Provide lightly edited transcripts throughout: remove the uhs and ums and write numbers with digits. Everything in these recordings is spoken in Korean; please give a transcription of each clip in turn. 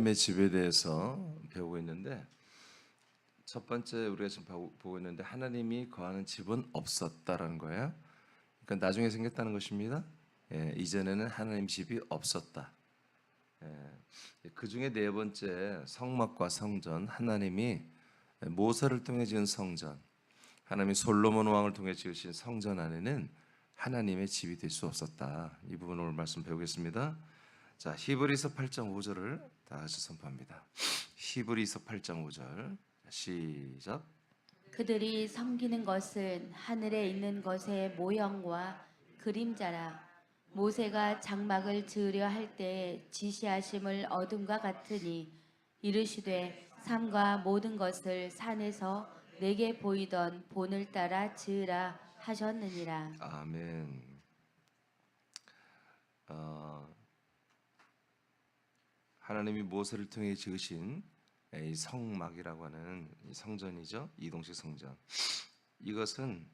하나님의 집에 대해서 배우고 있는데, 첫 번째 우리가 지금 보고 있는데 하나님이 거하는 집은 없었다라는 거예요. 그러니까 나중에 생겼다는 것입니다. 이전에는 하나님 집이 없었다. 그 중에 네 번째 성막과 성전, 하나님이 모세를 통해 지은 성전, 하나님이 솔로몬 왕을 통해 지으신 성전 안에는 하나님의 집이 될 수 없었다. 이 부분 오늘 말씀 배우겠습니다. 자, 히브리서 8장 5절을 다 같이 선포합니다. 히브리서 8장 5절 시작. 그들이 섬기는 것은 하늘에 있는 것의 모형과 그림자라. 모세가 장막을 지으려 할 때에 지시하심을 얻음과 같으니 이르시되 산과 모든 것을 산에서 내게 보이던 본을 따라 지으라 하셨느니라. 아멘. 하나님이 모세를 통해 지으신 이 성막이라고 하는 이 성전이죠. 이동식 성전. 이것은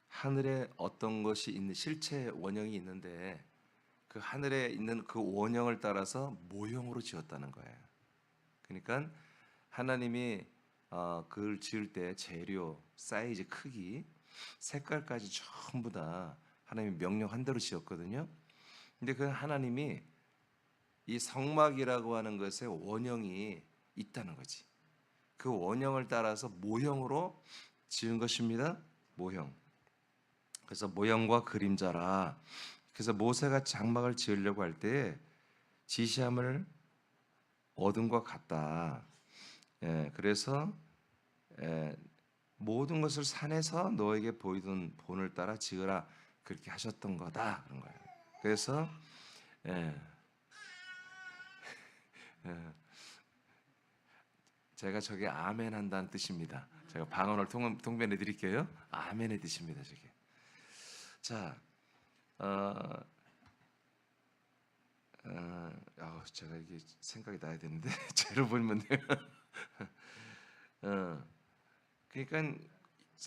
하늘에 어떤 것이 있는 실체 원형이 있는데 그 하늘에 있는 그 원형을 따라서 모형으로 지었다는 거예요. 그러니까 하나님이 그걸 지을 때 재료, 사이즈, 크기, 색깔까지 전부 다 하나님이 명령한 대로 지었거든요. 근데 그 하나님이 이 성막이라고 하는 것의 원형이 있다는 거지. 그 원형을 따라서 모형으로 지은 것입니다. 모형. 그래서 모형과 그림자라. 그래서 모세가 장막을 지으려고 할 때 지시함을 얻은 것 같다. 그래서 모든 것을 산에서 너에게 보이던 본을 따라 지으라 그렇게 하셨던 거다 그런 거예요. 그래서 제가 저게 아멘 한다는 뜻입니다. 제가 방언을 통변해 드릴게요. 아멘의 뜻입니다. 저게. 자, 제가 이게 생각이 나야 되는데 제로 보면 돼요. 그러니까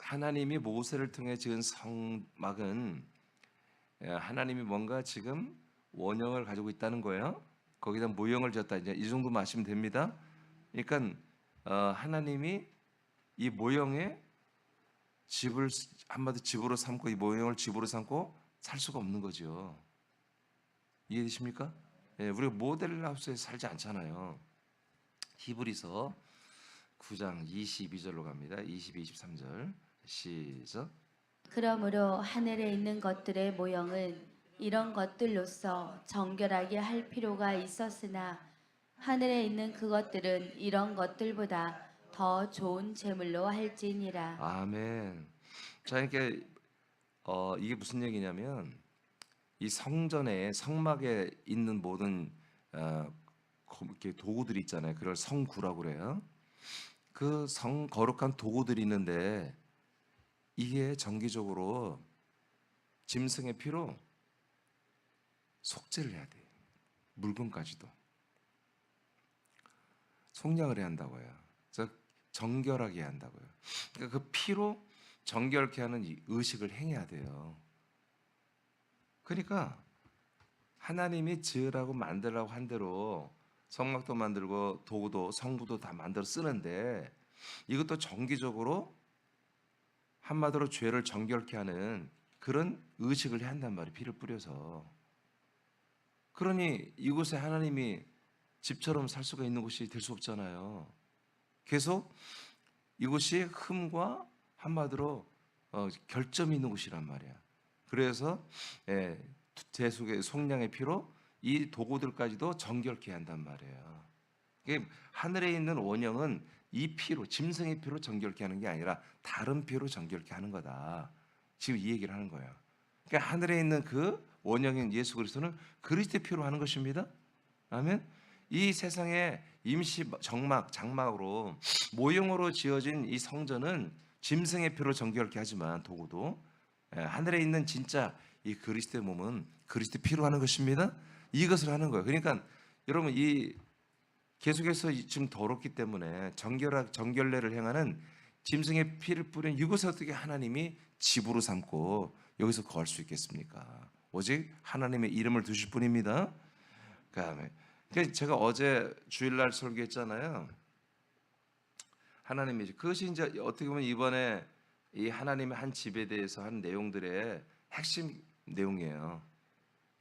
하나님이 모세를 통해 지은 성막은 하나님이 뭔가 지금 원형을 가지고 있다는 거예요. 거기다 모형을 지었다. 이제 이 정도만 아시면 됩니다. 그러니까 하나님이 이 모형에 집을 한마디 집으로 삼고 이 모형을 집으로 삼고 살 수가 없는 거죠. 이해되십니까? 우리가 모델하우스에 살지 않잖아요. 히브리서 9장 22절로 갑니다. 22, 23절 시작. 그러므로 하늘에 있는 것들의 모형은 이런 것들로서 정결하게 할 필요가 있었으나 하늘에 있는 그것들은 이런 것들보다 더 좋은 제물로 할지니라. 아멘. 자, 이렇게 이게 무슨 얘기냐면 이 성전에 성막에 있는 모든 이렇게 도구들이 있잖아요. 그걸 성구라고 그래요. 그 거룩한 도구들이 있는데 이게 정기적으로 짐승의 피로 속죄를 해야 돼요. 물건까지도 속량을 해야 한다고요. 그래서 정결하게 해야 한다고요. 그러니까 그 피로 정결케 하는 이 의식을 행해야 돼요. 그러니까 하나님이 지으라고 만들라고 한 대로 성막도 만들고 도구도 성부도 다 만들어 쓰는데 이것도 정기적으로 한마디로 죄를 정결케 하는 그런 의식을 해야 한단 말이에요. 피를 뿌려서. 그러니 이곳에 하나님이 집처럼 살 수가 있는 곳이 될 수 없잖아요. 계속 이곳이 흠과 한마디로 결점이 있는 곳이란 말이야. 그래서 제 속에 속량의 피로 이 도구들까지도 정결케 한단 말이에요. 하늘에 있는 원형은 이 피로, 짐승의 피로 정결케 하는 게 아니라 다른 피로 정결케 하는 거다. 지금 이 얘기를 하는 거예요. 그러니까 하늘에 있는 그 원형인 예수 그리스도는 그리스도의 피로 하는 것입니다. 아멘. 이 세상에 임시 장막으로 모형으로 지어진 이 성전은 짐승의 피로 정결케 하지만 도구도 하늘에 있는 진짜 이 그리스도의 몸은 그리스도의 피로 하는 것입니다. 이것을 하는 거예요. 그러니까 여러분 이 계속해서 지금 더럽기 때문에 정결례를 행하는 짐승의 피를 뿌린 이곳에 어떻게 하나님이 집으로 삼고 여기서 거할 수 있겠습니까? 오직 하나님의 이름을 두실 뿐입니다. 그다음에 그러니까 제가 어제 주일날 설교했잖아요. 하나님이 그것이 이제 어떻게 보면 이번에 이 하나님의 한 집에 대해서 한 내용들의 핵심 내용이에요.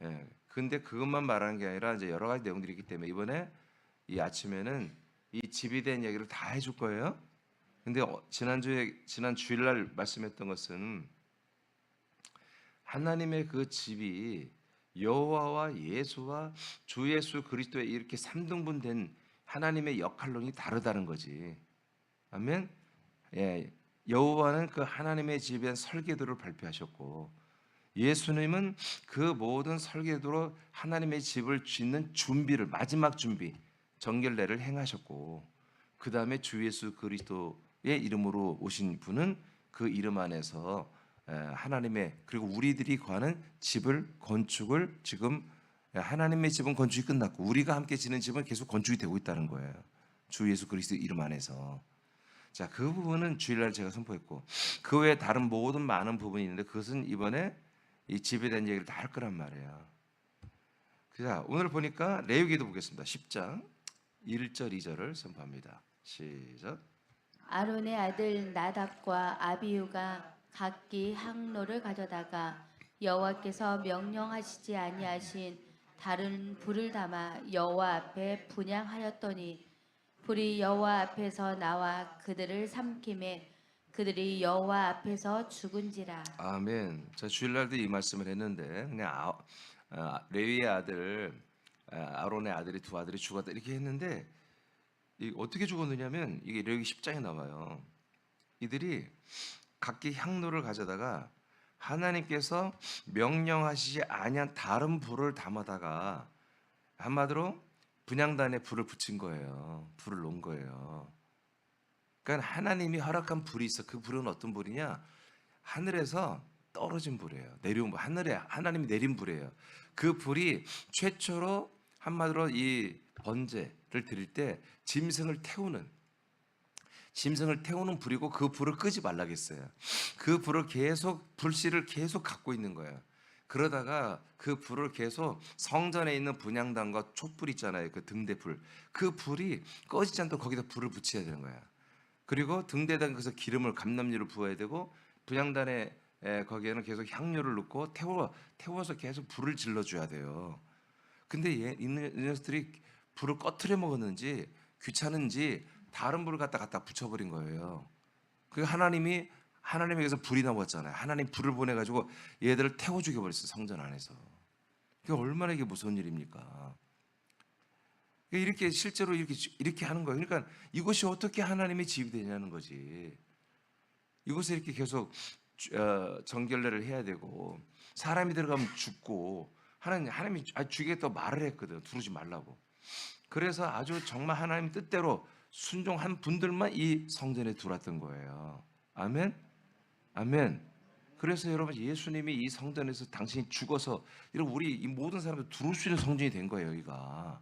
예. 근데 그것만 말하는 게 아니라 이제 여러 가지 내용들이 있기 때문에 이번에 이 아침에는 이 집에 대한 얘기를 다 해줄 거예요. 근데 지난 주일날 말씀했던 것은 하나님의 그 집이 여호와와 예수와 주 예수 그리스도의 이렇게 삼등분된 하나님의 역할론이 다르다는 거지. 아멘. 예, 여호와는 그 하나님의 집에 대한 설계도를 발표하셨고 예수님은 그 모든 설계도로 하나님의 집을 짓는 준비를 마지막 준비 정결례를 행하셨고 그 다음에 주 예수 그리스도의 이름으로 오신 분은 그 이름 안에서 하나님의 그리고 우리들이 구하는 집을 건축을 지금 하나님의 집은 건축이 끝났고 우리가 함께 지는 집은 계속 건축이 되고 있다는 거예요. 주 예수 그리스도 이름 안에서. 자, 그 부분은 주일날 제가 선포했고 그 외에 다른 모든 많은 부분이 있는데 그것은 이번에 이 집에 대한 얘기를 다 할 거란 말이에요. 자, 오늘 보니까 레위기도 보겠습니다. 10장 1절 2절을 선포합니다. 시작. 아론의 아들 나답과 아비후가 각기 항로를 가져다가 여호와께서 명령하시지 아니하신 다른 불을 담아 여호와 앞에 분향하였더니 불이 여호와 앞에서 나와 그들을 삼킴에 그들이 여호와 앞에서 죽은지라. 아멘. 자, 주일날도 이 말씀을 했는데 그냥 레위의 아들 아론의 아들이 두 아들이 죽었다 이렇게 했는데 어떻게 죽었느냐면 이게 레위기 10장에 나와요. 이들이 각기 향로를 가져다가 하나님께서 명령하시지 아니한 다른 불을 담아다가 한마디로 분향단에 불을 붙인 거예요. 불을 놓은 거예요. 그러니까 하나님이 허락한 불이 있어. 그 불은 어떤 불이냐? 하늘에서 떨어진 불이에요. 내려온 불. 하늘에 하나님이 내린 불이에요. 그 불이 최초로 한마디로 이 번제를 드릴 때 짐승을 태우는 불이고 그 불을 끄지 말라겠어요. 그 불을 계속 불씨를 계속 갖고 있는 거예요. 그러다가 그 불을 계속 성전에 있는 분향단과 촛불 있잖아요. 그 등대불. 그 불이 꺼지지 않도록 거기다 불을 붙여야 되는 거야. 그리고 등대단 그래서 기름을 감람유를 부어야 되고 분향단에 거기에는 계속 향료를 넣고 태워서 계속 불을 질러 줘야 돼요. 근데 이 녀석들이 불을 꺼트려 먹었는지 귀찮은지 다른 불을 갖다 붙여버린 거예요. 그 하나님에게서 불이 나왔잖아요. 하나님 불을 보내가지고 얘들을 태워 죽여버렸어요. 성전 안에서. 그게 얼마나 이게 무서운 일입니까? 이렇게 실제로 이렇게 하는 거예요. 그러니까 이것이 어떻게 하나님의 집이 되냐는 거지. 이곳에 이렇게 계속 정결례를 해야 되고 사람이 들어가면 죽고 하나님이 죽이겠다고 말을 했거든. 두르지 말라고. 그래서 아주 정말 하나님 뜻대로 순종한 분들만 이 성전에 들어왔던 거예요. 아멘? 아멘. 그래서 여러분 예수님이 이 성전에서 당신이 죽어서 이런 우리 이 모든 사람들 들어올 수 있는 성전이 된 거예요. 여기가.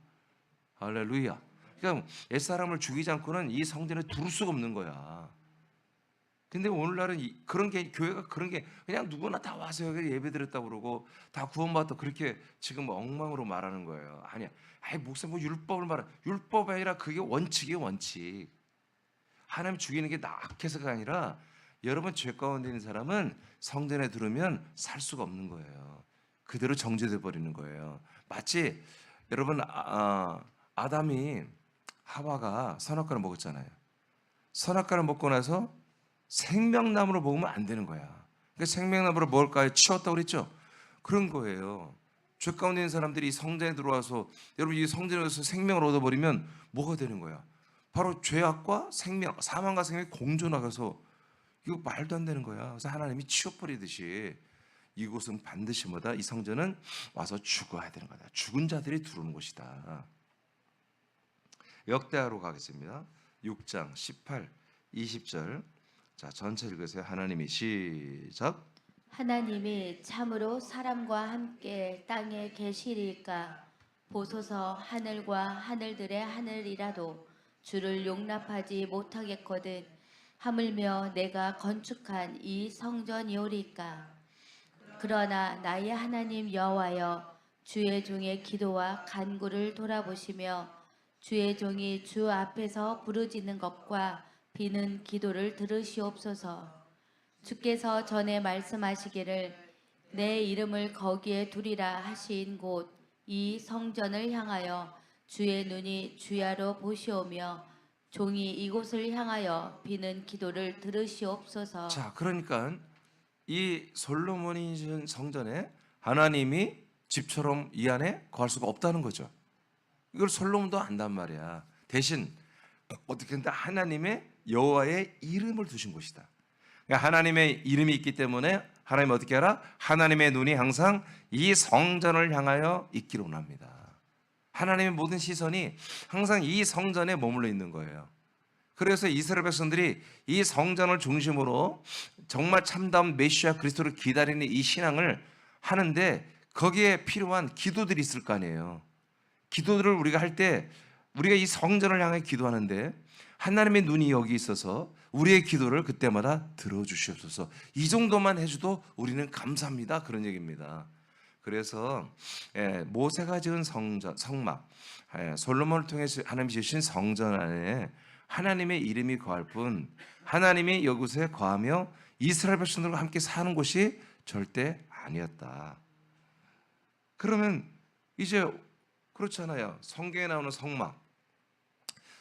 할렐루야. 그러니까 옛사람을 죽이지 않고는 이 성전에 들어올 수가 없는 거야. 근데 오늘날은 그런 게 교회가 그런 게 그냥 누구나 다 와서 여기 예배 드렸다고 그러고 다 구원받았다 그렇게 지금 엉망으로 말하는 거예요. 아니야. 목사 뭐 율법을 율법이 아니라 그게 원칙이에요. 원칙. 하나님 죽이는 게 악해서가 아니라 여러분 죄 가운데 있는 사람은 성전에 들으면 살 수가 없는 거예요. 그대로 정죄돼 버리는 거예요. 마치 여러분 아담이 하와가 선악과를 먹었잖아요. 선악과를 먹고 나서 생명나무를 먹으면 안 되는 거야. 그러니까 생명나무를 먹을까요? 치웠다고 그랬죠? 그런 거예요. 죄 가운데 있는 사람들이 성전에 들어와서 여러분 이 성전에서 생명을 얻어버리면 뭐가 되는 거야? 바로 죄악과 생명, 사망과 생명이 공존하가서 이거 말도 안 되는 거야. 그래서 하나님이 치워버리듯이 이곳은 반드시 뭐다? 이 성전은 와서 죽어야 되는 거다. 죽은 자들이 들어오는 곳이다. 역대하로 가겠습니다. 6장 18, 20절. 자, 전체 읽으세요. 하나님이 시작. 하나님이 참으로 사람과 함께 땅에 계시리까 보소서 하늘과 하늘들의 하늘이라도 주를 용납하지 못하겠거든 하물며 내가 건축한 이 성전이오리까. 그러나 나의 하나님 여호와여 주의 종의 기도와 간구를 돌아보시며 주의 종이 주 앞에서 부르짖는 것과 비는 기도를 들으시옵소서. 주께서 전에 말씀하시기를 내 이름을 거기에 두리라 하신 곳 이 성전을 향하여 주의 눈이 주야로 보시오며 종이 이곳을 향하여 비는 기도를 들으시옵소서. 자, 그러니까 이 솔로몬이 지은 성전에 하나님이 집처럼 이 안에 거할 수가 없다는 거죠. 이걸 솔로몬도 안단 말이야. 대신 어떻게 한다? 하나님의 여호와의 이름을 두신 곳이다. 그러니까 하나님의 이름이 있기 때문에 하나님 어떻게 하라? 하나님의 눈이 항상 이 성전을 향하여 있기를 원합니다. 하나님의 모든 시선이 항상 이 성전에 머물러 있는 거예요. 그래서 이스라엘 백성들이 이 성전을 중심으로 정말 참다운 메시아 그리스도를 기다리는 이 신앙을 하는데 거기에 필요한 기도들이 있을 거 아니에요. 기도들을 우리가 할 때 우리가 이 성전을 향해 기도하는데 하나님의 눈이 여기 있어서 우리의 기도를 그때마다 들어주시옵소서. 이 정도만 해줘도 우리는 감사합니다. 그런 얘기입니다. 그래서 모세가 지은 성막, 솔로몬을 통해서 하나님이 지으신 성전 안에 하나님의 이름이 거할 뿐 하나님이 이곳에 거하며 이스라엘 백성들과 함께 사는 곳이 절대 아니었다. 그러면 이제 그렇잖아요. 성경에 나오는 성막,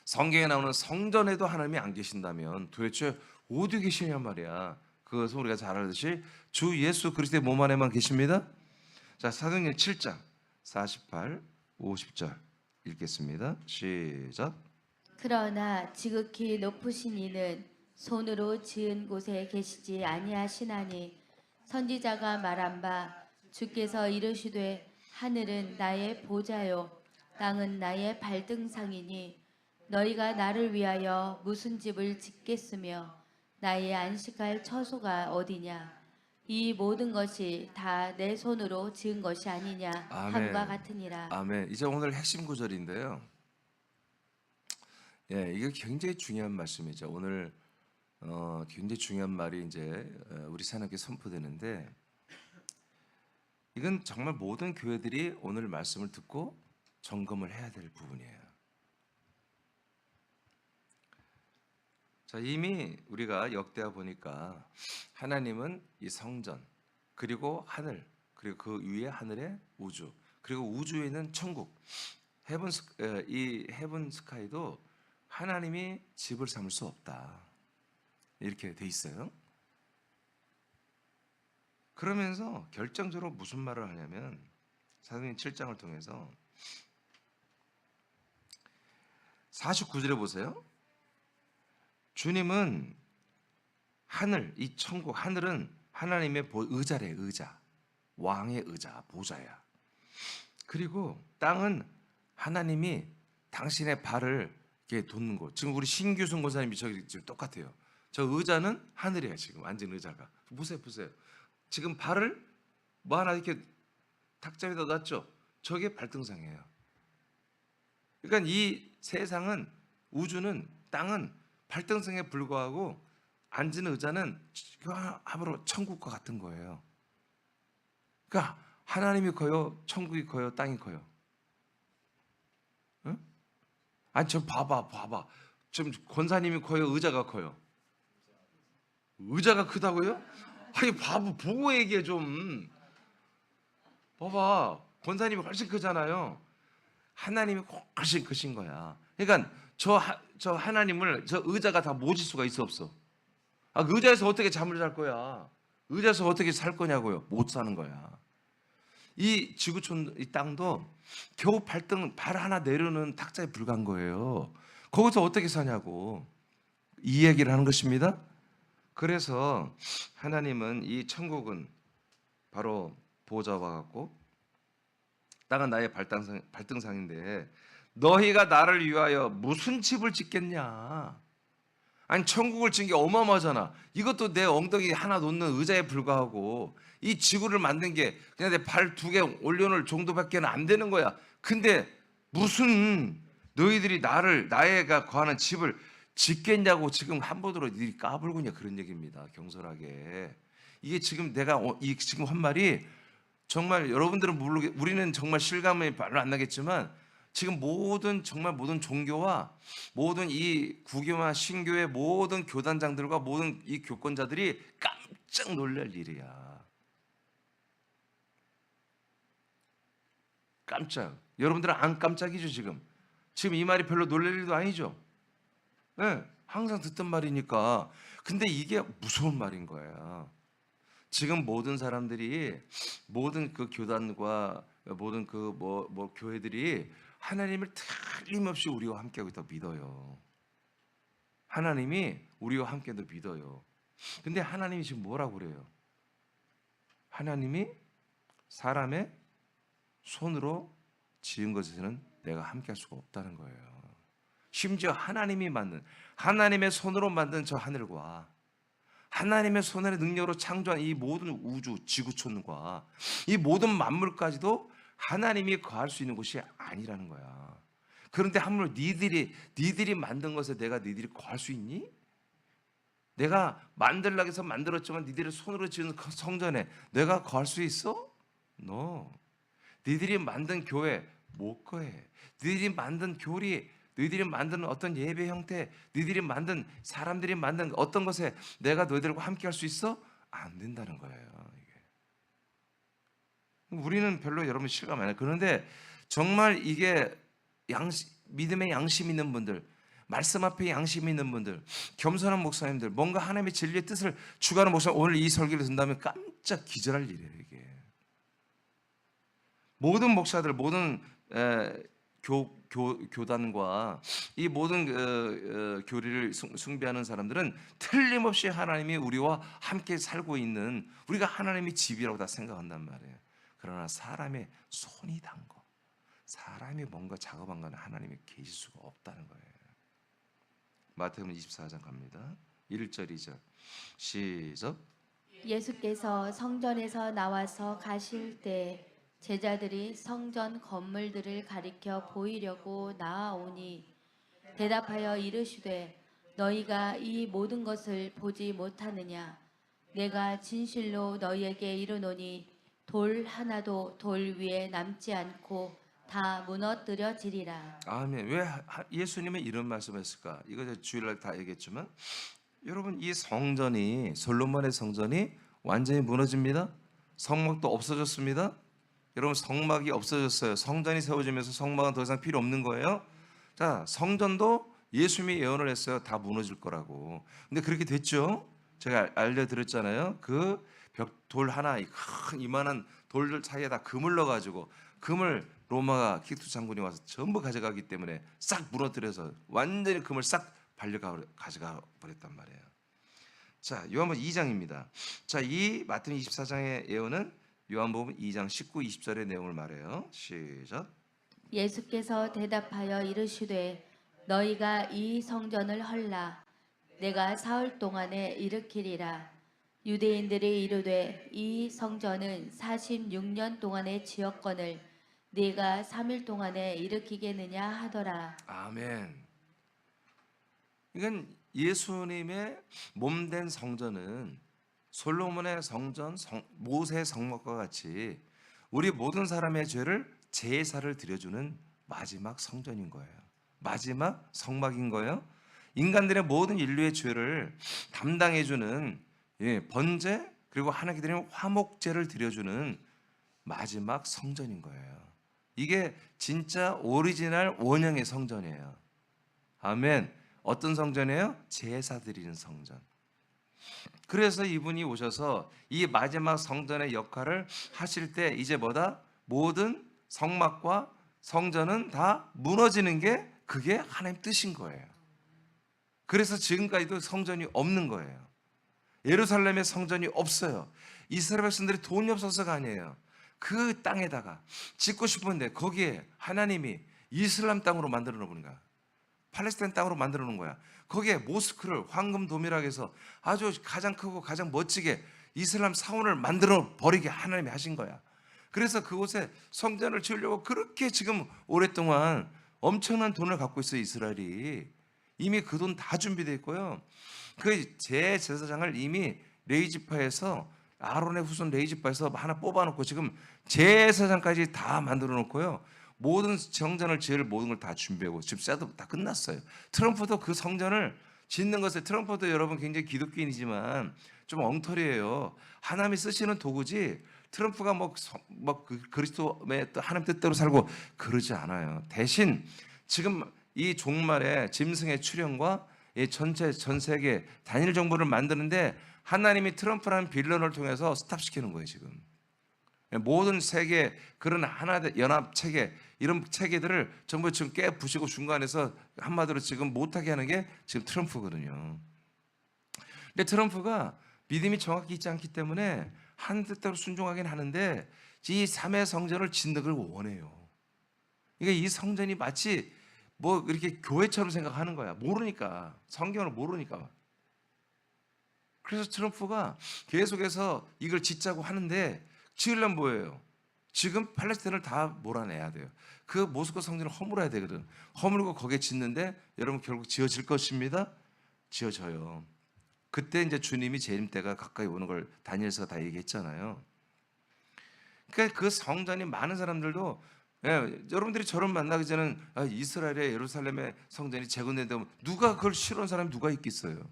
성경에 나오는 성전에도 하나님이 안 계신다면 도대체 어디 계시냐 말이야. 그것은 우리가 잘 알듯이 주 예수 그리스도의 몸 안에만 계십니다. 자, 사도행전 7장 48, 50절 읽겠습니다. 시작. 그러나 지극히 높으신 이는 손으로 지은 곳에 계시지 아니하시나니 선지자가 말한 바 주께서 이르시되 하늘은 나의 보좌요 땅은 나의 발등상이니 너희가 나를 위하여 무슨 집을 짓겠으며 나의 안식할 처소가 어디냐 이 모든 것이 다 내 손으로 지은 것이 아니냐 함과 같으니라. 아멘. 이제 오늘 핵심 구절인데요. 이게 굉장히 중요한 말씀이죠. 오늘 굉장히 중요한 말이 이제 우리 사람에게 선포되는데 이건 정말 모든 교회들이 오늘 말씀을 듣고 점검을 해야 될 부분이에요. 자, 이미 우리가 역대하 보니까 하나님은 이 성전 그리고 하늘 그리고 그 위에 하늘의 우주 그리고 우주에 있는 천국 이 헤븐 스카이도 하나님이 집을 삼을 수 없다 이렇게 돼 있어요. 그러면서 결정적으로 무슨 말을 하냐면 사도행전 7장을 통해서 49절에 보세요. 주님은 하늘, 이 천국, 하늘은 하나님의 의자래, 의자. 왕의 의자, 보좌야. 그리고 땅은 하나님이 당신의 발을 이렇게 돋는 곳. 지금 우리 신규 선교사님이 저기 지금 똑같아요. 저 의자는 하늘이에요, 지금 앉은 의자가. 보세요. 지금 발을 뭐 하나 이렇게 탁자 위에다 놨죠? 저게 발등상이에요. 그러니까 이 세상은, 우주는, 땅은 발등상에 불과하고 앉은 의자는 함으로 천국과 같은 거예요. 그러니까 하나님이 커요, 천국이 커요, 땅이 커요. 응? 아니 저 봐봐. 지금 권사님이 커요, 의자가 커요? 의자가 크다고요? 아니 바보 보고 얘기해 좀. 봐봐, 권사님이 훨씬 크잖아요. 하나님이 훨씬 크신 거야. 그러니까 저 하나님을 저 의자가 다 모질 수가 있어 없어? 아, 의자에서 어떻게 잠을 잘 거야? 의자에서 어떻게 살 거냐고요? 못 사는 거야. 이 지구촌, 이 땅도 겨우 발 하나 내려는 탁자에 불과한 거예요. 거기서 어떻게 사냐고 이 얘기를 하는 것입니다. 그래서 하나님은 이 천국은 바로 보좌와 같고 땅은 나의 발등상인데 너희가 나를 위하여 무슨 집을 짓겠냐? 아니 천국을 짓는 게 어마어마하잖아. 이것도 내 엉덩이 하나 놓는 의자에 불과하고 이 지구를 만든 게 그냥 내 발 2개 올려놓을 정도밖에 안 되는 거야. 근데 무슨 너희들이 나의가 거하는 집을 짓겠냐고 지금 한번으로 네 까불고냐 그런 얘기입니다. 경솔하게. 이게 지금 내가 지금 한 말이 정말 여러분들은 모르게 우리는 정말 실감이 별로 안 나겠지만 지금 정말 모든 종교와 모든 이 구교와 신교의 모든 교단장들과 모든 이 교권자들이 깜짝 놀랄 일이야. 깜짝. 여러분들은 안 깜짝이죠 지금. 지금 이 말이 별로 놀랄 일도 아니죠. 네, 항상 듣던 말이니까. 근데 이게 무서운 말인 거야. 지금 모든 사람들이 모든 그 교단과 모든 그 교회들이 하나님을 틀림없이 우리와 함께하고 있다고 믿어요. 하나님이 우리와 함께도 믿어요. 근데 하나님이 지금 뭐라고 그래요? 하나님이 사람의 손으로 지은 것에는 내가 함께할 수가 없다는 거예요. 심지어 하나님이 만든 하나님의 손으로 만든 저 하늘과 하나님의 손의 능력으로 창조한 이 모든 우주 지구촌과 이 모든 만물까지도 하나님이 거할 수 있는 곳이 아니라는 거야. 그런데 하물며 니들이 만든 것에 내가 니들이 거할 수 있니? 내가 만들라고 해서 만들었지만 니들의 손으로 지은 성전에 내가 거할 수 있어? No. 니들이 만든 교회 못 거해. 니들이 만든 교리, 너희들이 만든 어떤 예배 형태, 너희들이 만든 사람들이 만든 어떤 것에 내가 너희들과 함께 할 수 있어? 안 된다는 거예요. 이게. 우리는 별로 여러분 실감 안 해요. 그런데 정말 이게 믿음의 양심 있는 분들, 말씀 앞에 양심 있는 분들, 겸손한 목사님들, 뭔가 하나님의 진리의 뜻을 주관하는 목사 오늘 이 설교를 듣는다면 깜짝 기절할 일이에요. 이게 모든 목사들, 모든 교단과 이 모든 교리를 숭배하는 사람들은 틀림없이 하나님이 우리와 함께 살고 있는 우리가 하나님의 집이라고 다 생각한단 말이에요. 그러나 사람의 손이 단 거, 사람이 뭔가 작업한 건 하나님이 계실 수가 없다는 거예요. 마태복음 24장 갑니다. 1절 2절 시작. 예수께서 성전에서 나와서 가실 때 제자들이 성전 건물들을 가리켜 보이려고 나아오니 대답하여 이르시되 너희가 이 모든 것을 보지 못하느냐? 내가 진실로 너희에게 이르노니 돌 하나도 돌 위에 남지 않고 다 무너뜨려지리라. 아멘. 왜 예수님은 이런 말씀했을까? 이거 주일날 다 얘기했지만 여러분 이 성전이 솔로몬의 성전이 완전히 무너집니다. 성막도 없어졌습니다. 여러분 성막이 없어졌어요. 성전이 세워지면서 성막은 더 이상 필요 없는 거예요. 자, 성전도 예수님이 예언을 했어요. 다 무너질 거라고. 근데 그렇게 됐죠. 제가 알려드렸잖아요. 그 돌 하나, 큰 이만한 돌들 사이에다 금을 넣어가지고 금을 로마가 키투 장군이 와서 전부 가져가기 때문에 싹 무너뜨려서 완전히 금을 싹 가져가 버렸단 말이에요. 자, 요한복음 2장입니다. 자, 이 마태복음 24장의 예언은 요한복음 2장 19, 20절의 내용을 말해요. 시작. 예수께서 대답하여 이르시되 너희가 이 성전을 헐라 내가 사흘 동안에 일으키리라. 유대인들이 이르되 이 성전은 46년 동안에 지었거늘 네가 3일 동안에 일으키겠느냐 하더라. 아멘. 이건 예수님의 몸된 성전은 솔로몬의 성전, 모세의 성막과 같이 우리 모든 사람의 죄를 제사를 드려주는 마지막 성전인 거예요. 마지막 성막인 거예요. 인간들의 모든 인류의 죄를 담당해주는 번제 그리고 하나님께 드리는 화목제를 드려주는 마지막 성전인 거예요. 이게 진짜 오리지널 원형의 성전이에요. 아멘. 어떤 성전이에요? 제사 드리는 성전. 그래서 이분이 오셔서 이 마지막 성전의 역할을 하실 때 이제 뭐다? 모든 성막과 성전은 다 무너지는 게 그게 하나님 뜻인 거예요. 그래서 지금까지도 성전이 없는 거예요. 예루살렘에 성전이 없어요. 이스라엘 백성들이 돈이 없어서가 아니에요. 그 땅에다가 짓고 싶은데 거기에 하나님이 이슬람 땅으로 만들어 놓은 거야. 팔레스타인 땅으로 만들어 놓은 거야. 거기에 모스크를 황금 도밀하게 해서 아주 가장 크고 가장 멋지게 이슬람 사원을 만들어 버리게 하나님이 하신 거야. 그래서 그곳에 성전을 지으려고 그렇게 지금 오랫동안 엄청난 돈을 갖고 있어요. 이스라엘이. 이미 그 돈 다 준비되어 있고요. 그 제사장을 이미 레위지파에서 아론의 후손 레위지파에서 하나 뽑아놓고 지금 제사장까지 다 만들어 놓고요. 모든 성전을 지을 모든 걸 다 준비하고 지금 셋업 다 끝났어요. 트럼프도 그 성전을 짓는 것에, 트럼프도 여러분 굉장히 기독교인이지만 좀 엉터리예요. 하나님이 쓰시는 도구지 트럼프가 그리스도의 하나님 뜻대로 살고 그러지 않아요. 대신 지금 이 종말에 짐승의 출현과 이 전체 전 세계 단일 정부를 만드는데 하나님이 트럼프라는 빌런을 통해서 스탑시키는 거예요. 지금 모든 세계 그런 하나 연합 체계, 이런 체계들을 전부 지금 깨부시고 중간에서 한마디로 지금 못하게 하는 게 지금 트럼프거든요. 근데 트럼프가 믿음이 정확히 있지 않기 때문에 하는 뜻대로 순종하긴 하는데 이 3회 성전을 짓는 걸 원해요. 그러니까 이 성전이 마치 뭐 이렇게 교회처럼 생각하는 거야. 모르니까, 성경을 모르니까. 그래서 트럼프가 계속해서 이걸 짓자고 하는데 지으려면 뭐예요? 지금 팔레스타인을 다 몰아내야 돼요. 그 모스크 성전을 허물어야 되거든. 허물고 거기에 짓는데 여러분 결국 지어질 것입니다. 지어져요. 그때 이제 주님이 재림 때가 가까이 오는 걸 다니엘서가 다 얘기했잖아요. 그러니까 그 성전이 많은 사람들도, 여러분들이 저를 만나기 전에는 이스라엘의 예루살렘의 성전이 재건된다면 누가 그걸 싫어하는 사람이 누가 있겠어요?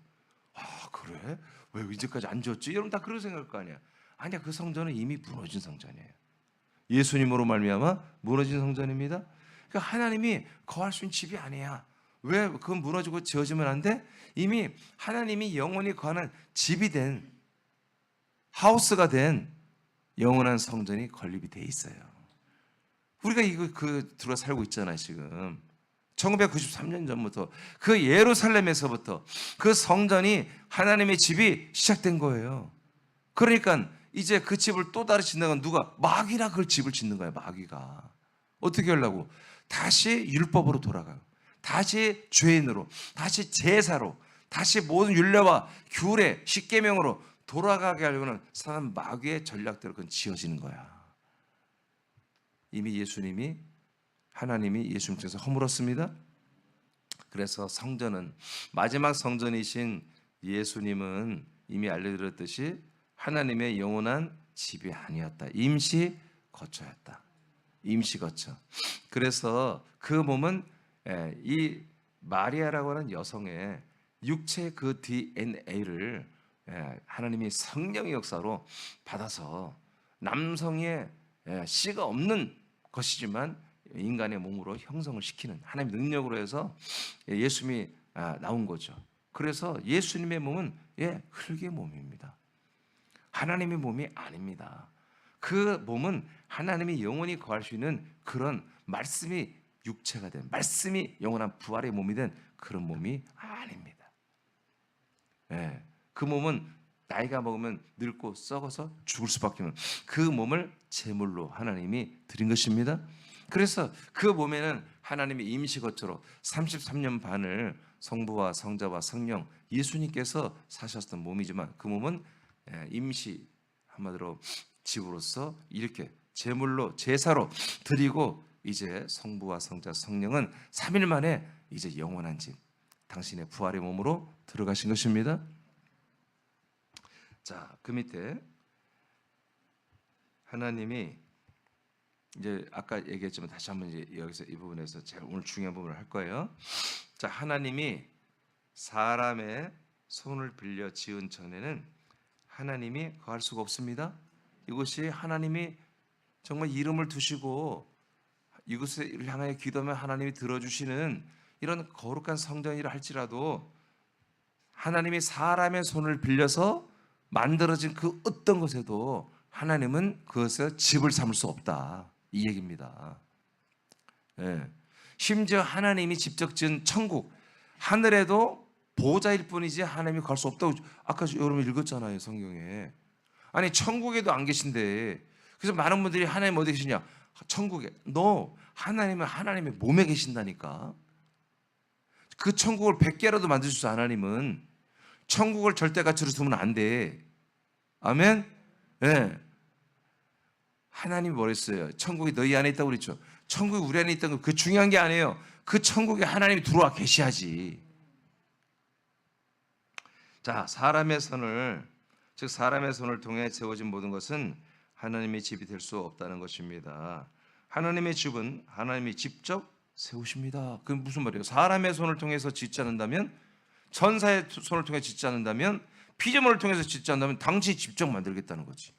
아 그래? 왜 이제까지 안 지었지? 여러분 다 그렇게 생각할 거 아니야. 아니야, 그 성전은 이미 무너진 성전이에요. 예수님으로 말미암아 무너진 성전입니다. 그러니까 하나님이 거할 수 있는 집이 아니야. 왜 그건 무너지고 지어지면 안 돼? 이미 하나님이 영원히 거하는 집이 된, 하우스가 된 영원한 성전이 건립이 돼 있어요. 우리가 이거 들어 살고 있잖아요. 지금 1993년 전부터 그 예루살렘에서부터 그 성전이 하나님의 집이 시작된 거예요. 그러니까 이제 그 집을 또 다시 짓는 건 누가? 마귀가 그걸 집을 짓는 거예요. 마귀가. 어떻게 하려고? 다시 율법으로 돌아가요. 다시 죄인으로, 다시 제사로, 다시 모든 율례와 규례, 십계명으로 돌아가게 하려고는 사람 마귀의 전략대로 그건 지어지는 거야. 이미 예수님이, 하나님이 예수님 통해서 허물었습니다. 그래서 성전은, 마지막 성전이신 예수님은 이미 알려드렸듯이 하나님의 영원한 집이 아니었다. 임시 거처였다. 임시 거처. 그래서 그 몸은 이 마리아라고 하는 여성의 육체의 그 DNA를 하나님이 성령의 역사로 받아서 남성의 씨가 없는 것이지만 인간의 몸으로 형성을 시키는 하나님의 능력으로 해서 예수님이 나온 거죠. 그래서 예수님의 몸은 흙의 몸입니다. 하나님의 몸이 아닙니다. 그 몸은 하나님이 영원히 거할 수 있는 그런 말씀이 육체가 된, 말씀이 영원한 부활의 몸이 된 그런 몸이 아닙니다. 그 몸은 나이가 먹으면 늙고 썩어서 죽을 수밖에 없는 그 몸을 제물로 하나님이 드린 것입니다. 그래서 그 몸에는 하나님이 임시거처로 33년 반을 성부와 성자와 성령 예수님께서 사셨던 몸이지만 그 몸은 임시, 한마디로 집으로서 이렇게 제물로 제사로 드리고 이제 성부와 성자 성령은 3일 만에 이제 영원한 집, 당신의 부활의 몸으로 들어가신 것입니다. 자, 그 밑에 하나님이 이제 아까 얘기했지만 다시 한번 이제 여기서 이 부분에서 제가 오늘 중요한 부분을 할 거예요. 자, 하나님이 사람의 손을 빌려 지은 전에는 하나님이 거할 수가 없습니다. 이것이 하나님이 정말 이름을 두시고 이것을 향하여 기도하면 하나님이 들어주시는 이런 거룩한 성전이라 할지라도 하나님이 사람의 손을 빌려서 만들어진 그 어떤 것에도 하나님은 그것을 집을 삼을 수 없다, 이 얘기입니다. 심지어 하나님이 직접 지은 천국, 하늘에도 보호자일 뿐이지 하나님이 갈 수 없다고 아까 여러분 읽었잖아요, 성경에. 아니 천국에도 안 계신데, 그래서 많은 분들이 하나님 어디 계시냐? 천국에. 하나님은 하나님의 몸에 계신다니까. 그 천국을 100개라도 만드셨어. 하나님은 천국을 절대 가치로 두면 안 돼. 아멘. 하나님이 뭐랬어요? 천국이 너희 안에 있다고 그랬죠. 천국이 우리 안에 있다는 거 그 중요한 게 아니에요. 그 천국에 하나님이 들어와 계셔야지. 자, 사람의 손을 즉 사람의 손을 통해 세워진 모든 것은 하나님의 집이 될 수 없다는 것입니다. 하나님의 집은 하나님이 직접 세우십니다. 그게 무슨 말이에요? 사람의 손을 통해서 짓지 않는다면, 천사의 손을 통해 짓지 않는다면, 피조물을 통해서 짓지 않는다면 당신이 직접 만들겠다는 거지.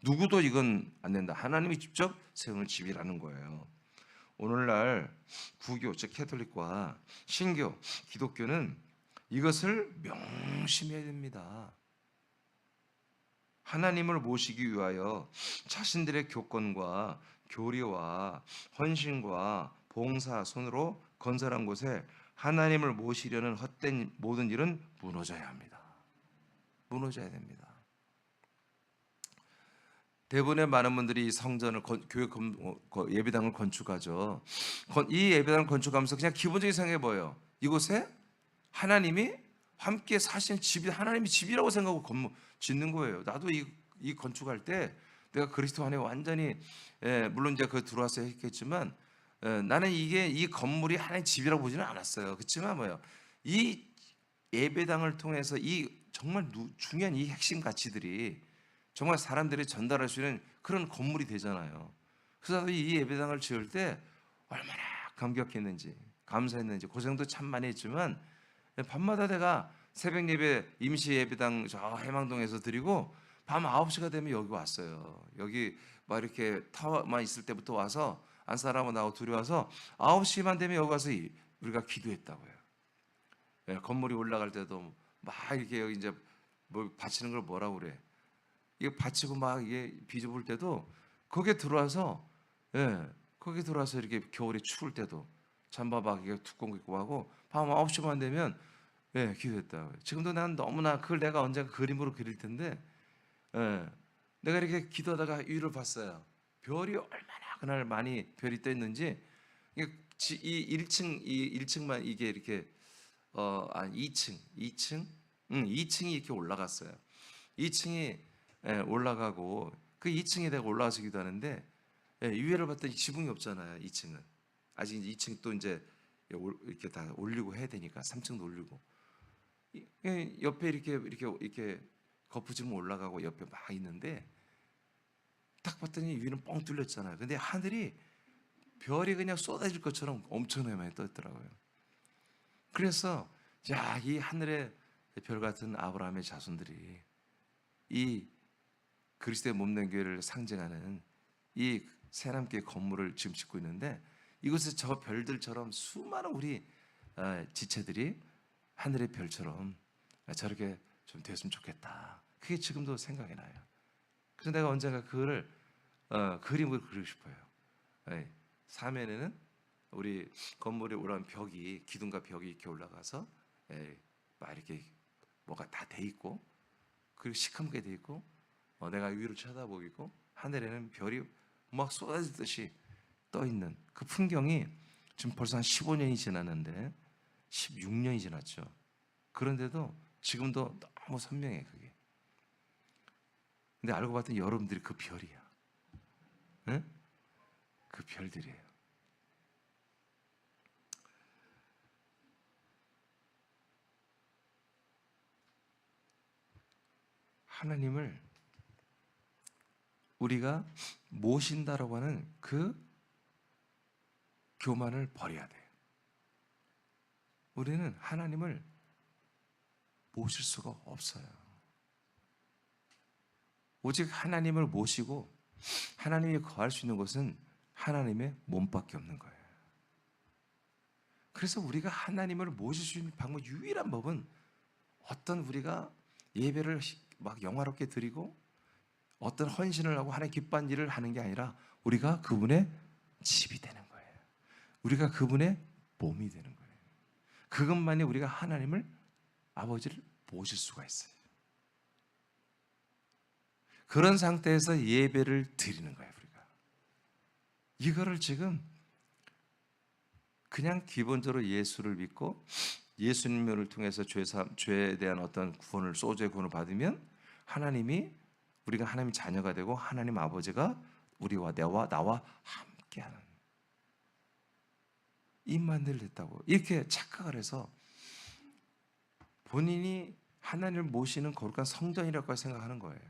누구도 이건 안 된다. 하나님이 직접 세우는 집이라는 거예요. 오늘날 구교, 즉 캐톨릭과 신교, 기독교는 이것을 명심해야 됩니다. 하나님을 모시기 위하여 자신들의 교권과 교리와 헌신과 봉사 손으로 건설한 곳에 하나님을 모시려는 헛된 모든 일은 무너져야 합니다. 무너져야 됩니다. 대부분의 많은 분들이 성전을 교회 예배당을 건축하죠. 이 예배당을 건축하면서 그냥 기본적인 생각해 보여요. 이곳에 하나님이 함께 사시는 집이 하나님의 집이라고 생각하고 건물 짓는 거예요. 나도 이 건축할 때 내가 그리스도 안에 완전히 물론 이제 그 들어와서 했겠지만 나는 이 건물이 하나님의 집이라고 보지는 않았어요. 그렇지만 뭐요? 이 예배당을 통해서 이 정말 중요한 이 핵심 가치들이 정말 사람들이 전달할 수 있는 그런 건물이 되잖아요. 그래서 이 예배당을 지을 때 얼마나 감격했는지, 감사했는지, 고생도 참 많이 했지만 밤마다 내가 새벽 예배, 임시 예배당 저 해망동에서 드리고 밤 9시가 되면 여기 왔어요. 여기 막 이렇게 타워만 있을 때부터 와서 안사람하고 나하고 둘이 와서 9시만 되면 여기 와서 우리가 기도했다고요. 건물이 올라갈 때도 막 이렇게 여기 이제 뭐 바치는 걸 뭐라고 그래? 이게 바치고 막 이게 비좁을 때도 거기에 들어와서 거기 들어와서 이렇게 겨울에 추울 때도 잠바박 이게 두꺼운 거 입고 하고 밤 9시만 되면 기도했다. 지금도 난 너무나 그걸 내가 언젠가 그림으로 그릴 텐데 내가 이렇게 기도하다가 위를 봤어요. 별이 얼마나 그날 많이 별이 떠 있는지 이 1층만 이게 이렇게 2층이 이렇게 올라갔어요. 2층이 올라가고 그 2층에 내가 올라가서 기도하는데 위에를 봤더니 지붕이 없잖아요. 2층은 아직 2층 또 이제 이렇게 다 올리고 해야 되니까 3층도 올리고 옆에 이렇게 거푸집으면 올라가고 옆에 막 있는데 딱 봤더니 위는 뻥 뚫렸잖아요. 근데 하늘이 별이 그냥 쏟아질 것처럼 엄청나게 많이 떴더라고요. 그래서 이 하늘의 별 같은 아브라함의 자손들이 이 그리스도의 몸된 교회를 상징하는 이 새남교회 건물을 지금 짓고 있는데 이곳에 저 별들처럼 수많은 우리 지체들이 하늘의 별처럼 저렇게 좀 됐으면 좋겠다. 그게 지금도 생각이 나요. 그래서 내가 언젠가 그거를 그림을 그리고 싶어요. 사면에는 우리 건물에 올라온 벽이 기둥과 벽이 이렇게 올라가서 막 이렇게 뭐가 다 돼 있고 그리고 시커멓게 돼 있고 내가 위를 쳐다보고 하늘에는 별이 막 쏟아지듯이 떠 있는 그 풍경이 지금 벌써 한 15년이 지났는데 16년이 지났죠. 그런데도 지금도 너무 선명해 그게. 근데 알고 봤더니 여러분들이 그 별이야. 응? 그 별들이에요. 하나님을 우리가 모신다라고 하는 그 교만을 버려야 돼요. 우리는 하나님을 모실 수가 없어요. 오직 하나님을 모시고 하나님이 거할 수 있는 것은 하나님의 몸밖에 없는 거예요. 그래서 우리가 하나님을 모실 수 있는 방법 유일한 법은 어떤 우리가 예배를 막 영화롭게 드리고 어떤 헌신을 하고 하나님 기뻐하는 일을 하는 게 아니라 우리가 그분의 집이 되는 거예요. 우리가 그분의 몸이 되는 거예요. 그것만이 우리가 하나님을 아버지를 모실 수가 있어요. 그런 상태에서 예배를 드리는 거예요. 우리가 이거를 지금 그냥 기본적으로 예수를 믿고 예수님을 통해서 죄에 대한 어떤 구원을 소주의 구원을 받으면 하나님이 우리가 하나님의 자녀가 되고 하나님 아버지가 우리와 나와 함께하는 임마누엘 됐다고 이렇게 착각을 해서 본인이 하나님을 모시는 거룩한 성전이라고 생각하는 거예요.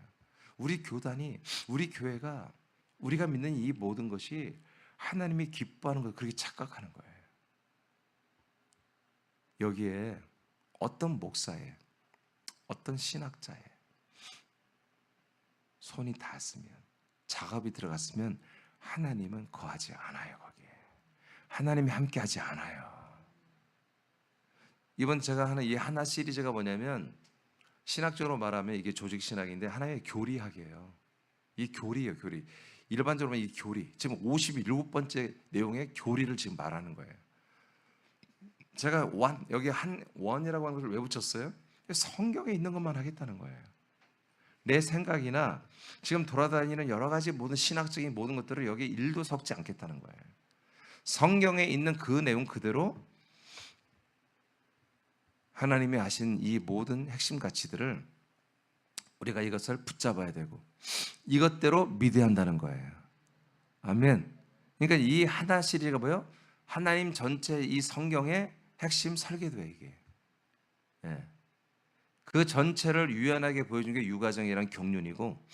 우리 교단이, 우리 교회가, 우리가 믿는 이 모든 것이 하나님이 기뻐하는 걸 그렇게 착각하는 거예요. 여기에 어떤 목사의, 어떤 신학자의 손이 닿았으면, 작업이 들어갔으면 하나님은 거하지 않아요. 거기에 하나님이 함께하지 않아요. 이번 제가 하는 이 하나 시리즈가 뭐냐면, 신학적으로 말하면 이게 조직 신학인데 하나의 교리학이에요. 이 교리예요, 교리. 일반적으로 이 교리, 지금 57번째 내용의 교리를 지금 말하는 거예요. 제가 여기 원이라고 하는 것을 왜 붙였어요? 성경에 있는 것만 하겠다는 거예요. 내 생각이나 지금 돌아다니는 여러 가지 모든 신학적인 모든 것들을 여기 일도 섞지 않겠다는 거예요. 성경에 있는 그 내용 그대로 하나님이 하신 이 모든 핵심 가치들을 우리가 이것을 붙잡아야 되고 이것대로 믿어야 한다는 거예요. 아멘. 그러니까 이 하나 시리즈가 뭐예요? 하나님 전체 이 성경의 핵심 설계도예요, 이게. 예. 그 전체를 유연하게 보여준 게 유가정이란 경륜이고,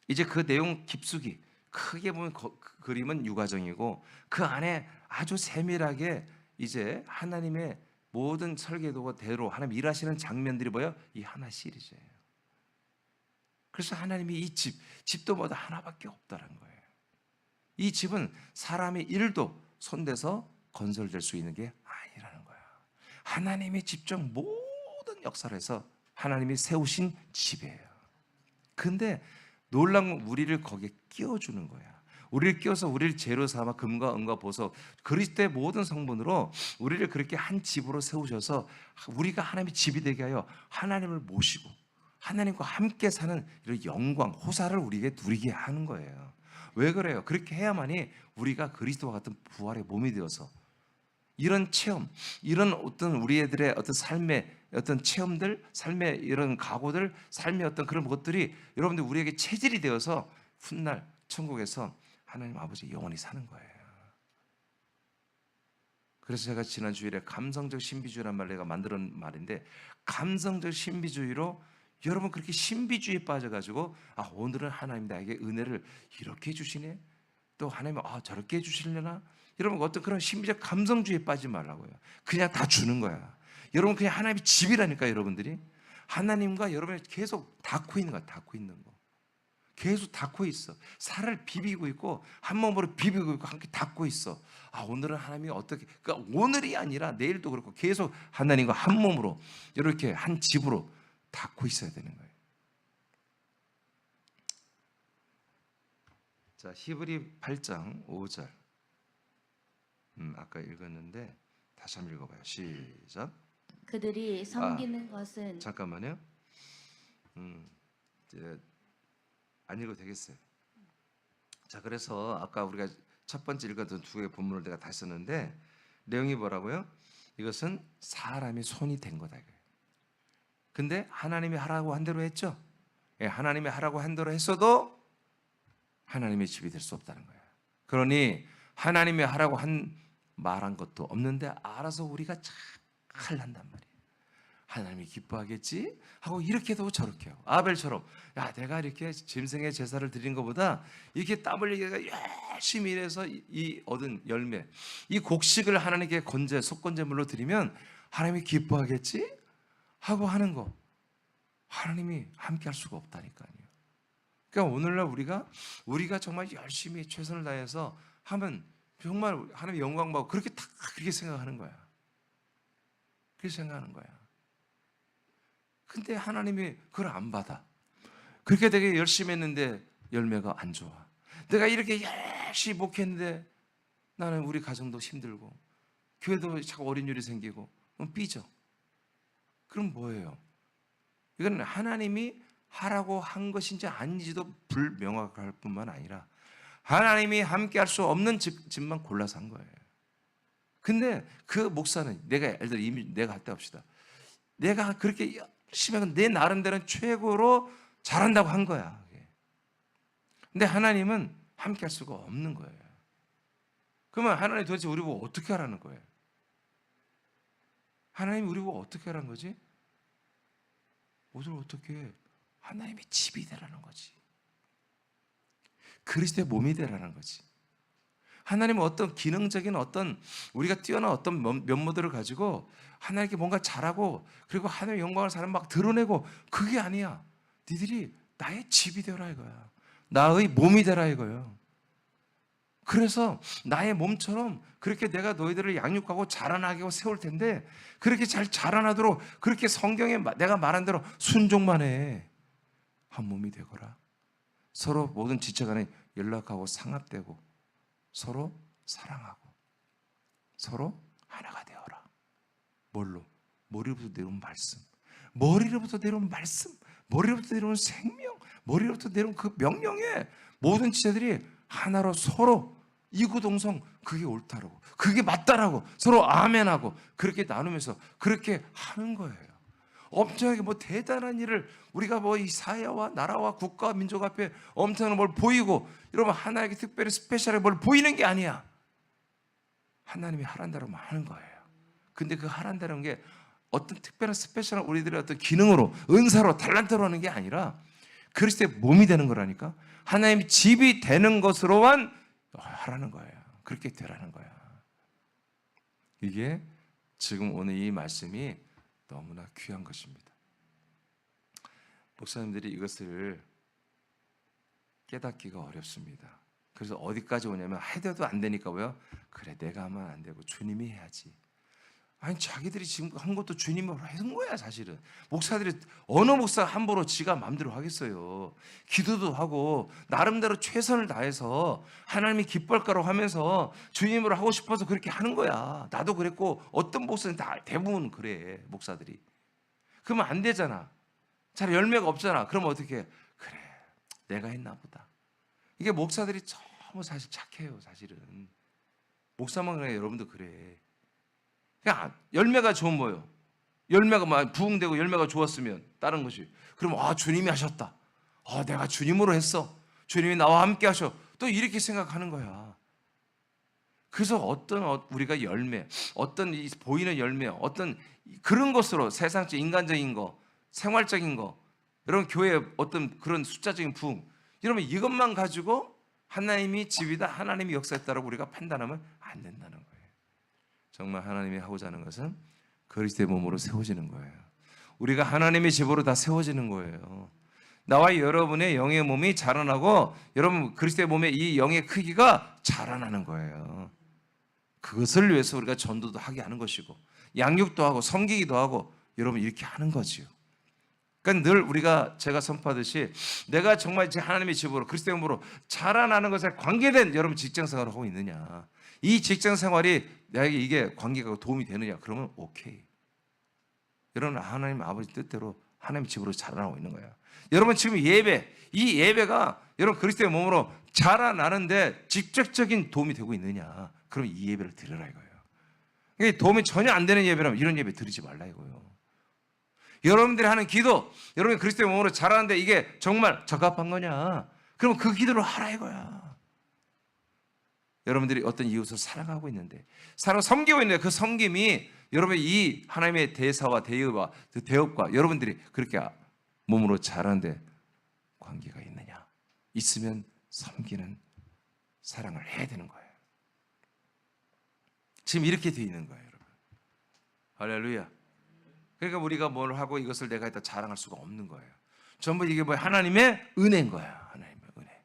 이제 그 내용 깊숙이 크게 보면 그 그림은 유가정이고, 그 안에 아주 세밀하게 이제 하나님의 모든 설계도가 대로 하나님 일하시는 장면들이 뭐예요? 이 하나 시리즈예요. 그래서 하나님이 이 집도 뭐다 하나밖에 없다는 거예요. 이 집은 사람의 일도 손대서 건설될 수 있는 게 아니라는 거야. 하나님이 직접 모든 역사를 해서 하나님이 세우신 집이에요. 근데 놀라운 건 우리를 거기에 끼워주는 거야. 우리를 끼워서 우리를 재료 삼아 금과 은과 보석 그리스도의 모든 성분으로 우리를 그렇게 한 집으로 세우셔서 우리가 하나님의 집이 되게 하여 하나님을 모시고 하나님과 함께 사는 이런 영광, 호사를 우리에게 누리게 하는 거예요. 왜 그래요? 그렇게 해야만이 우리가 그리스도와 같은 부활의 몸이 되어서 이런 체험, 이런 어떤 우리들의 어떤 삶의 어떤 체험들, 삶의 이런 각오들, 삶의 어떤 그런 것들이 여러분들 우리에게 체질이 되어서 훗날 천국에서 하나님 아버지 영원히 사는 거예요. 그래서 제가 지난 주일에 감성적 신비주의라는 말 내가 만들은 말인데, 감성적 신비주의로 여러분 그렇게 신비주의에 빠져가지고 오늘은 하나님 나에게 은혜를 이렇게 해주시네, 또 하나님은 저렇게 해주시려나, 여러분 어떤 그런 신비적 감성주의에 빠지지 말라고요. 그냥 다 주는 거야. 여러분 그냥 하나님의 집이라니까. 여러분들이 하나님과 여러분이 계속 닿고 있는 거야. 닿고 있는 거 계속 닿고 있어. 살을 비비고 있고 한 몸으로 비비고 있고 함께 닿고 있어. 오늘은 하나님이 어떻게, 그러니까 오늘이 아니라 내일도 그렇고 계속 하나님과 한 몸으로 이렇게 한 집으로 닿고 있어야 되는 거예요. 자, 히브리 8장 5절. 아까 읽었는데 다시 한번 읽어봐요. 시작. 그들이 섬기는 것은 잠깐만요. 이제 안 읽어도 되겠어요. 자, 그래서 아까 우리가 첫 번째 읽었던 두 개의 본문을 내가 다시 썼는데 내용이 뭐라고요? 이것은 사람이 손이 된 거다. 근데 하나님이 하라고 한 대로 했죠. 예, 하나님이 하라고 한 대로 했어도 하나님의 집이 될 수 없다는 거예요. 그러니 하나님이 하라고 말한 것도 없는데 알아서 우리가 잘 한단 말이에요. 하나님이 기뻐하겠지 하고 이렇게도 저렇게요. 아벨처럼 내가 이렇게 짐승의 제사를 드린 것보다 이렇게 땀 흘리게 열심히 일해서 이 얻은 열매, 이 곡식을 하나님께 속건제물로 드리면 하나님이 기뻐하겠지 하고 하는 거, 하나님이 함께 할 수가 없다니까요. 그러니까 오늘날 우리가 정말 열심히 최선을 다해서 하면 정말 하나님의 영광 받고 그렇게 생각하는 거야. 그렇게 생각하는 거야. 근데 하나님이 그걸 안 받아. 그렇게 되게 열심히 했는데 열매가 안 좋아. 내가 이렇게 열심히 목했는데 나는 우리 가정도 힘들고 교회도 자꾸 어린율이 생기고 삐져. 그럼 뭐예요? 이건 하나님이 하라고 한 것인지 아닌지도 불명확할 뿐만 아니라 하나님이 함께 할 수 없는 집만 골라서 한 거예요. 근데 그 목사는 예를 들어 이미 내가 할 때 합시다. 내가 그렇게 열심히 하고 내 나름대로는 최고로 잘한다고 한 거야. 근데 하나님은 함께 할 수가 없는 거예요. 그러면 하나님 도대체 우리 보고 어떻게 하라는 거예요? 하나님 우리 보고 어떻게 하라는 거지? 모두를 어떻게 하나님의 집이 되라는 거지. 그리스도의 몸이 되라는 거지. 하나님은 어떤 기능적인 어떤 우리가 뛰어난 어떤 면모들을 가지고 하나님께 뭔가 잘하고 그리고 하나님의 영광을 사람 막 드러내고 그게 아니야. 니들이 나의 집이 되라 이거야. 나의 몸이 되라 이거예요. 그래서 나의 몸처럼 그렇게 내가 너희들을 양육하고 자라나게 하고 세울 텐데 그렇게 잘 자라나도록 그렇게 성경에 내가 말한 대로 순종만 해. 한 몸이 되거라. 서로 모든 지체 간에 연락하고 상합되고 서로 사랑하고 서로 하나가 되어라. 뭘로? 머리로부터 내려온 말씀. 머리로부터 내려온 말씀. 머리로부터 내려온 생명. 머리로부터 내려온 그 명령에 모든 지체들이 하나로 서로 이구동성 그게 옳다라고 그게 맞다라고 서로 아멘하고 그렇게 나누면서 그렇게 하는 거예요. 엄청나게 뭐 대단한 일을 우리가 뭐 이 사회와 나라와 국가 민족 앞에 엄청난 뭘 보이고 여러분 하나에게 특별히 스페셜하게 뭘 보이는 게 아니야. 하나님이 하란 대로만 하는 거예요. 근데 그 하란다는 게 어떤 특별한 스페셜한 우리들의 어떤 기능으로 은사로 달란트로 하는 게 아니라 그리스도의 몸이 되는 거라니까. 하나님의 집이 되는 것으로만 하라는 거예요. 그렇게 되라는 거야. 이게 지금 오늘 이 말씀이 너무나 귀한 것입니다. 목사님들이 이것을 깨닫기가 어렵습니다. 그래서 어디까지 오냐면 해도 안 되니까 왜요? 그래 내가 하면 안 되고 주님이 해야지. 아니 자기들이 지금 한 것도 주님이 한 거야 사실은. 목사들이 어느 목사 함부로 지가 마음대로 하겠어요. 기도도 하고 나름대로 최선을 다해서 하나님이 기뻐할까로 하면서 주님으로 하고 싶어서 그렇게 하는 거야. 나도 그랬고 어떤 목사는 다 대부분 그래 목사들이. 그러면 안 되잖아. 잘 열매가 없잖아. 그러면 어떻게 해? 그래 내가 했나 보다. 이게 목사들이 너무 사실 착해요 사실은. 목사만 그래 여러분도 그래. 그냥 열매가 좋은 뭐예요? 열매가 막 부흥되고 열매가 좋았으면 다른 것이 그러면 아 주님이 하셨다. 아 내가 주님으로 했어. 주님이 나와 함께 하셔. 또 이렇게 생각하는 거야. 그래서 어떤 우리가 열매, 어떤 이 보이는 열매, 어떤 그런 것으로 세상적 인간적인 거, 생활적인 거, 여러분 교회의 어떤 그런 숫자적인 부흥, 여러분 이것만 가지고 하나님이 집이다, 하나님이 역사했다라고 우리가 판단하면 안 된다는 거예요. 정말 하나님이 하고자 하는 것은 그리스도의 몸으로 세워지는 거예요. 우리가 하나님의 집으로 다 세워지는 거예요. 나와 여러분의 영의 몸이 자라나고 여러분 그리스도의 몸의 이 영의 크기가 자라나는 거예요. 그것을 위해서 우리가 전도도 하게 하는 것이고 양육도 하고 섬기기도 하고 여러분 이렇게 하는 거지요. 그러니까 늘 우리가 제가 선포하듯이 내가 정말 제 하나님의 집으로 그리스도의 몸으로 자라나는 것에 관계된 여러분 직장 생활을 하고 있느냐. 이 직장 생활이 나에게 이게 관계가 도움이 되느냐 그러면 오케이. 여러분 하나님 아버지 뜻대로 하나님의 집으로 자라나고 있는 거야. 여러분 지금 예배, 이 예배가 여러분 그리스도의 몸으로 자라나는데 직접적인 도움이 되고 있느냐 그럼 이 예배를 드려라 이거예요. 이게 도움이 전혀 안 되는 예배라면 이런 예배 드리지 말라 이거예요. 여러분들이 하는 기도, 여러분이 그리스도의 몸으로 자라는데 이게 정말 적합한 거냐 그러면 그 기도를 하라 이거야. 여러분들이 어떤 이웃을 사랑하고 있는데 섬기고 있는데 그 섬김이 여러분의 이 하나님의 대사와 대의와 그 대업과 여러분들이 그렇게 몸으로 자라는데 관계가 있느냐 있으면 섬기는 사랑을 해야 되는 거예요. 지금 이렇게 돼 있는 거예요 여러분. 할렐루야. 그러니까 우리가 뭘 하고 이것을 내가 했다 자랑할 수가 없는 거예요. 전부 이게 뭐 하나님의 은혜인 거야. 하나님의 은혜.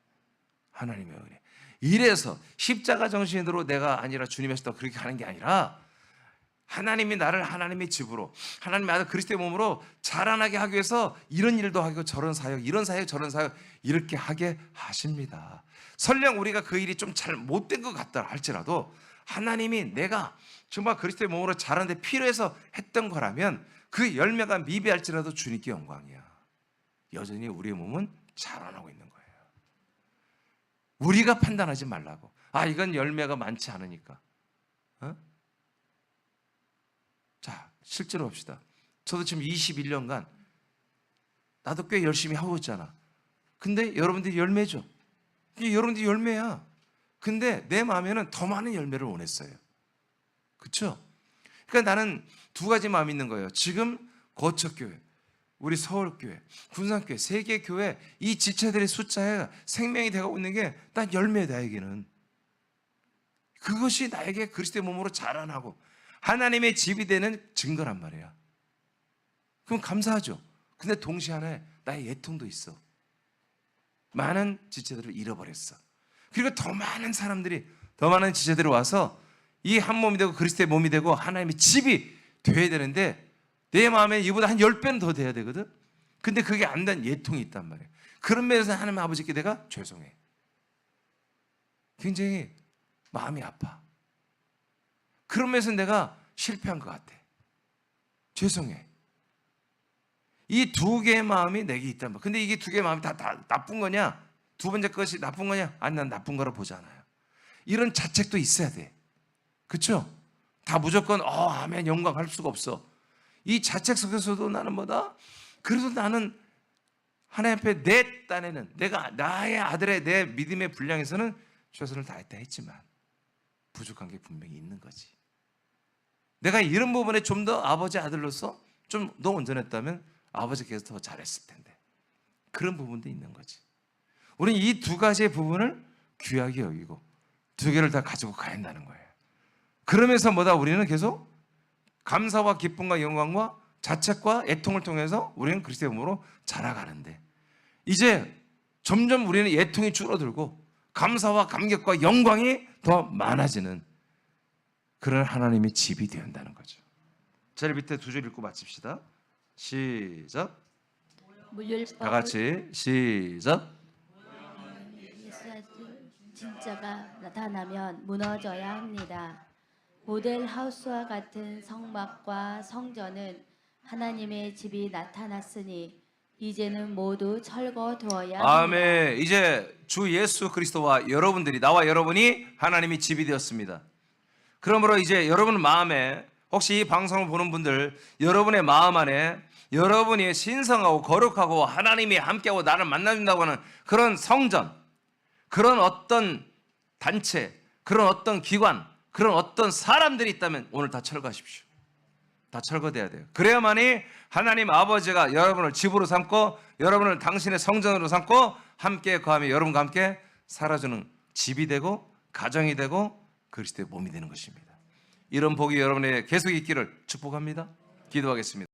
하나님의 은혜. 이래서 십자가 정신으로 내가 아니라 주님의 뜻대로 그렇게 하는 게 아니라 하나님이 나를 하나님의 집으로 하나님의 아들 그리스도의 몸으로 자라나게 하기 위해서 이런 일도 하고 저런 사역 이런 사역 저런 사역 이렇게 하게 하십니다. 설령 우리가 그 일이 좀 잘 못된 것 같다 할지라도 하나님이 내가 정말 그리스도의 몸으로 자라는데 필요해서 했던 거라면 그 열매가 미비할지라도 주님께 영광이야. 여전히 우리의 몸은 자라나고 있는 거예요. 우리가 판단하지 말라고. 아 이건 열매가 많지 않으니까. 자 실제로 봅시다. 저도 지금 21년간 나도 꽤 열심히 하고 있잖아. 근데 여러분들이 열매죠. 여러분들이 열매야. 근데 내 마음에는 더 많은 열매를 원했어요. 그렇죠? 그러니까 나는 두 가지 마음이 있는 거예요. 지금 거처교회 우리 서울교회, 군산교회, 세계교회 이 지체들의 숫자에 생명이 되고 있는 게 딱 열매다. 나에게는 그것이 나에게 그리스도의 몸으로 자라나고 하나님의 집이 되는 증거란 말이야. 그럼 감사하죠. 근데 동시에 하나에 나의 애통도 있어. 많은 지체들을 잃어버렸어. 그리고 더 많은 사람들이, 더 많은 지체들이 와서 이 한 몸이 되고 그리스도의 몸이 되고 하나님의 집이 돼야 되는데 내 마음에 이보다 한 10배는 더 돼야 되거든. 근데 그게 안 된 예통이 있단 말이야. 그런 면에서 하나님 아버지께 내가 죄송해. 굉장히 마음이 아파. 그런 면에서 내가 실패한 것 같아. 죄송해. 이 두 개의 마음이 내게 있단 말이야. 근데 이게 두 개의 마음이 다 나쁜 거냐? 두 번째 것이 나쁜 거냐? 아니, 난 나쁜 거로 보지 않아요. 이런 자책도 있어야 돼. 그렇죠? 다 무조건 아멘 영광 할 수가 없어. 이 자책 속에서도 나는 뭐다? 그래도 나는 하나님 앞에 내 딴에는 내가 나의 아들의 내 믿음의 분량에서는 최선을 다했다 했지만 부족한 게 분명히 있는 거지. 내가 이런 부분에 좀 더 아버지 아들로서 좀 더 온전했다면 아버지께서 더 잘했을 텐데 그런 부분도 있는 거지. 우리는 이 두 가지의 부분을 귀하게 여기고 두 개를 다 가지고 가야 한다는 거예요. 그러면서 뭐다? 우리는 계속 감사와 기쁨과 영광과 자책과 애통을 통해서 우리는 그리스도의 몸으로 자라가는데 이제 점점 우리는 애통이 줄어들고 감사와 감격과 영광이 더 많아지는 그런 하나님의 집이 되어야 한다는 거죠. 제일 밑에 두 줄 읽고 마칩시다. 시작. 물율법 다 같이 시작. 메시아 진짜가 나타나면 무너져야 합니다. 모델 하우스와 같은 성막과 성전은 하나님의 집이 나타났으니 이제는 모두 철거되어야 합니다. 아멘. 이제 주 예수 그리스도와 여러분들이, 나와 여러분이 하나님의 집이 되었습니다. 그러므로 이제 여러분 마음에, 혹시 이 방송을 보는 분들, 여러분의 마음 안에 여러분이 신성하고 거룩하고 하나님이 함께하고 나를 만나준다고 하는 그런 성전, 그런 어떤 단체, 그런 어떤 기관, 그런 어떤 사람들이 있다면 오늘 다 철거하십시오. 다 철거돼야 돼요. 그래야만이 하나님 아버지가 여러분을 집으로 삼고 여러분을 당신의 성전으로 삼고 함께 거하며 여러분과 함께 살아주는 집이 되고 가정이 되고 그리스도의 몸이 되는 것입니다. 이런 복이 여러분의 계속 있기를 축복합니다. 기도하겠습니다.